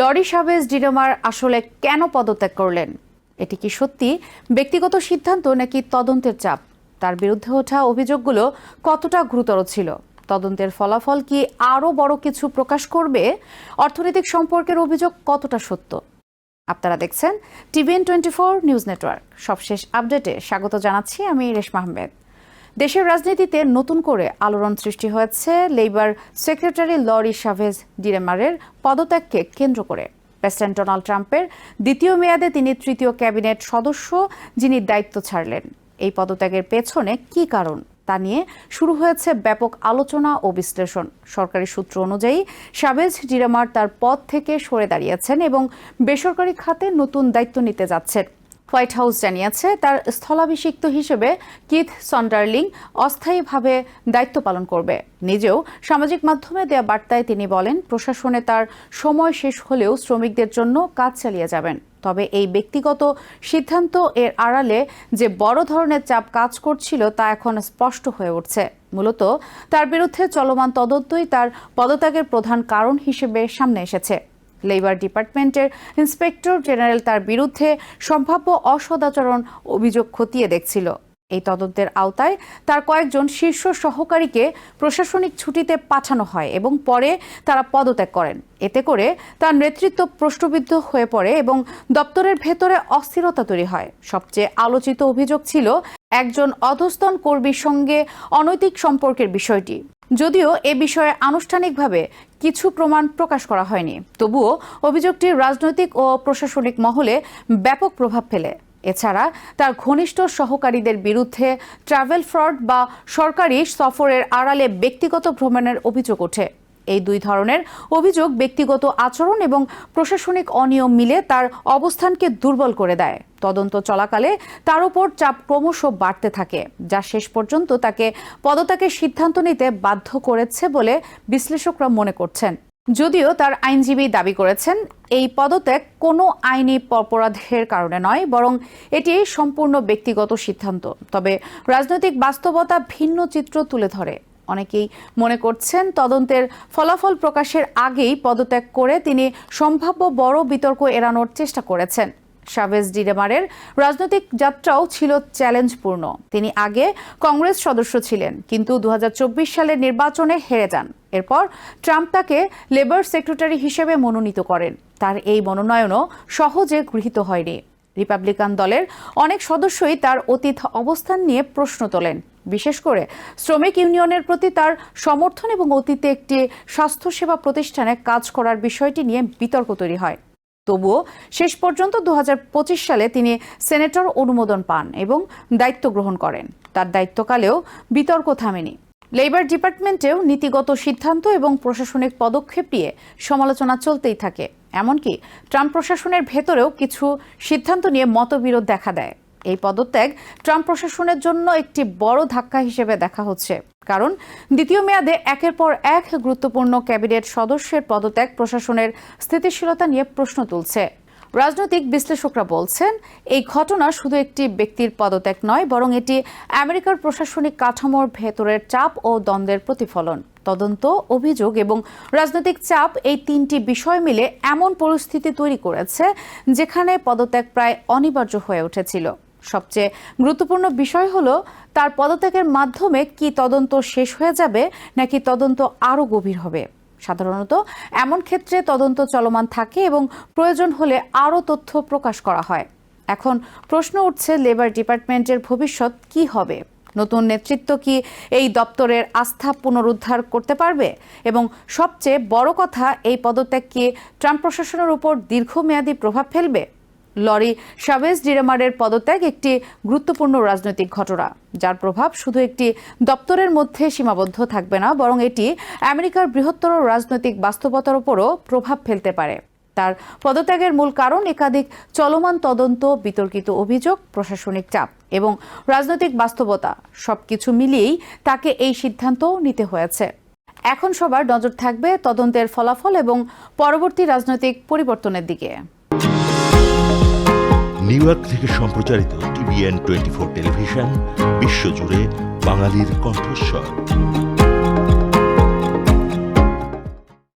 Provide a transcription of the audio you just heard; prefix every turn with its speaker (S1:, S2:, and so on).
S1: Lorry Chavez ডিরেমার আসলে কেন পদত্যাগ করলেন? এটি কি সত্যি ব্যক্তিগত সিদ্ধান্ত নাকি তদন্তের চাপ? তার বিরুদ্ধে ওঠা অভিযোগগুলো কতটা গুরুতর ছিল? তদন্তের ফলাফল কি আরও বড় কিছু প্রকাশ করবে? অর্থনৈতিক সম্পর্কের অভিযোগ কতটা সত্য? আপনারা দেখছেন TVN24 নিউজ নেটওয়ার্ক। সবশেষ আপডেটে স্বাগত জানাচ্ছি আমি রেশমা আহমেদ। দেশের রাজনীতিতে নতুন করে আলোড়ন সৃষ্টি হয়েছে লেবার সেক্রেটারি লরি শাভেজ ডিরেমারের পদত্যাগকে কেন্দ্র করে। প্রেসিডেন্ট ডোনাল্ড ট্রাম্পের দ্বিতীয় মেয়াদে তিনি তৃতীয় ক্যাবিনেট সদস্য যিনি দায়িত্ব ছাড়লেন। এই পদত্যাগের পেছনে কী কারণ তা নিয়ে শুরু হয়েছে ব্যাপক আলোচনা ও বিশ্লেষণ। সরকারি সূত্র অনুযায়ী শাভেজ ডিরেমার তার পদ থেকে সরে দাঁড়িয়েছেন এবং বেসরকারি খাতে নতুন দায়িত্ব নিতে যাচ্ছেন। হোয়াইট হাউস জানিয়েছে তার স্থলাভিষিক্ত হিসেবে কিথ সন্ডারলিং অস্থায়ীভাবে দায়িত্ব পালন করবে। নিজেও সামাজিক মাধ্যমে দেয়া বার্তায় তিনি বলেন, প্রশাসনে তার সময় শেষ হলেও শ্রমিকদের জন্য কাজ চালিয়ে যাবেন। তবে এই ব্যক্তিগত সিদ্ধান্ত এর আড়ালে যে বড় ধরনের চাপ কাজ করছিল তা এখন স্পষ্ট হয়ে উঠছে। মূলত তার বিরুদ্ধে চলমান তদন্তই তার পদত্যাগের প্রধান কারণ হিসেবে সামনে এসেছে। লেবার ডিপার্টমেন্টের ইন্সপেক্টর জেনারেল তার বিরুদ্ধে সম্ভাব্য অসদাচরণ অভিযোগ খতিয়ে দেখছিল। এই তদন্তের আওতায় তার কয়েকজন শীর্ষ সহকারীকে প্রশাসনিক ছুটিতে পাঠানো হয় এবং পরে তারা পদত্যাগ করেন। এতে করে তার নেতৃত্ব প্রশ্নবিদ্ধ হয়ে পড়ে এবং দপ্তরের ভেতরে অস্থিরতা তৈরি হয়। সবচেয়ে আলোচিত অভিযোগ ছিল একজন অধস্তন কর্মীর সঙ্গে অনৈতিক সম্পর্কের বিষয়টি। যদিও এ বিষয়ে আনুষ্ঠানিকভাবে কিছু প্রমাণ প্রকাশ করা হয়নি, তবুও অভিযোগটি রাজনৈতিক ও প্রশাসনিক মহলে ব্যাপক প্রভাব ফেলে। এছাড়া তার ঘনিষ্ঠ সহকারীদের বিরুদ্ধে ট্রাভেল ফ্রড বা সরকারি সফরের আড়ালে ব্যক্তিগত ভ্রমণের অভিযোগ ওঠে। এই দুই ধরনের অভিযোগ ব্যক্তিগত আচরণ এবং প্রশাসনিক অনিয়ম মিলে তার অবস্থানকে দুর্বল করে দেয়। তদন্ত চলাকালে তার উপর চাপ ক্রমশ বাড়তে থাকে, যা শেষ পর্যন্ত তাকে পদত্যাগের সিদ্ধান্ত নিতে বাধ্য করেছে বলে বিশ্লেষকরা মনে করছেন। যদিও তার আইনজীবী দাবি করেছেন এই পদত্যাগ কোনো আইনি অপরাধের কারণে নয়, বরং এটি সম্পূর্ণ ব্যক্তিগত সিদ্ধান্ত। তবে রাজনৈতিক বাস্তবতা ভিন্ন চিত্র তুলে ধরে। অনেকেই মনে করছেন তদন্তের ফলাফল প্রকাশের আগেই পদত্যাগ করে তিনি সম্ভাব্য বড় বিতর্ক এড়ানোর চেষ্টা করেছেন। শাভেজ ডিরেমারের রাজনৈতিক যাত্রাও ছিল চ্যালেঞ্জপূর্ণ। তিনি আগে কংগ্রেস সদস্য ছিলেন, কিন্তু 2024 সালের নির্বাচনে হেরে যান। এরপর ট্রাম্প তাকে লেবার সেক্রেটারি হিসেবে মনোনীত করেন। তার এই মনোনয়নও সহজে গৃহীত হয়নি। রিপাবলিকান দলের অনেক সদস্যই তার অতীত অবস্থান নিয়ে প্রশ্ন তোলেন, বিশেষ করে শ্রমিক ইউনিয়নের প্রতি তার সমর্থন এবং অতীতে একটি স্বাস্থ্যসেবা প্রতিষ্ঠানে কাজ করার বিষয়টি নিয়ে বিতর্ক তৈরি হয়। তবুও শেষ পর্যন্ত 2025 সালে তিনি সেনেটর অনুমোদন পান এবং দায়িত্ব গ্রহণ করেন। তার দায়িত্বকালেও বিতর্ক থামেনি। লেবার ডিপার্টমেন্টেও নীতিগত সিদ্ধান্ত এবং প্রশাসনিক পদক্ষেপ নিয়ে সমালোচনা চলতেই থাকে। এমনকি ট্রাম্প প্রশাসনের ভেতরেও কিছু সিদ্ধান্ত নিয়ে মতবিরোধ দেখা দেয়। এই পদত্যাগ ট্রাম্প প্রশাসনের জন্য একটি বড় ধাক্কা হিসেবে দেখা হচ্ছে, কারণ দ্বিতীয় মেয়াদে একের পর এক গুরুত্বপূর্ণ ক্যাবিনেট সদস্যের পদত্যাগ প্রশাসনের স্থিতিশীলতা নিয়ে প্রশ্ন তুলছে। রাজনৈতিক বিশ্লেষকরা বলছেন এই ঘটনা শুধু একটি ব্যক্তির পদত্যাগ নয়, বরং এটি আমেরিকার প্রশাসনিক কাঠামোর ভেতরের চাপ ও দ্বন্দ্বের প্রতিফলন। তদন্ত, অভিযোগ এবং রাজনৈতিক চাপ, এই তিনটি বিষয় মিলে এমন পরিস্থিতি তৈরি করেছে যেখানে পদত্যাগ প্রায় অনিবার্য হয়ে উঠেছিল। সবচেয়ে গুরুত্বপূর্ণ বিষয় হলো তার পদত্যাগের মাধ্যমে কি তদন্ত শেষ হয়ে যাবে নাকি তদন্ত আরও গভীর হবে। সাধারণত এমন ক্ষেত্রে তদন্ত চলমান থাকে এবং প্রয়োজন হলে আরও তথ্য প্রকাশ করা হয়। এখন প্রশ্ন উঠছে, লেবার ডিপার্টমেন্টের ভবিষ্যৎ কি হবে? নতুন নেতৃত্ব কি এই দপ্তরের আস্থা পুনরুদ্ধার করতে পারবে? এবং সবচেয়ে বড় কথা, এই পদত্যাগ কি ট্রাম্প প্রশাসনের উপর দীর্ঘমেয়াদী প্রভাব ফেলবে? লরি শাভেজ ডিরেমারের পদত্যাগ একটি গুরুত্বপূর্ণ রাজনৈতিক ঘটনা, যার প্রভাব শুধু একটি দপ্তরের মধ্যে সীমাবদ্ধ থাকবে না, বরং এটি আমেরিকার বৃহত্তর রাজনৈতিক বাস্তবতার উপরও প্রভাব ফেলতে পারে। তার পদত্যাগের মূল কারণ একাধিক চলমান তদন্ত, বিতর্কিত অভিযোগ, প্রশাসনিক চাপ এবং রাজনৈতিক বাস্তবতা। সবকিছু মিলিয়েই তাকে এই সিদ্ধান্ত নিতে হয়েছে। এখন সবার নজর থাকবে তদন্তের ফলাফল এবং পরবর্তী রাজনৈতিক পরিবর্তনের দিকে।
S2: নিউ ইয়র্ক থেকে সম্প্রচারিত TVN24 টেলিভিশন বিশ্বজুড়ে বাঙালির কণ্ঠস্বর।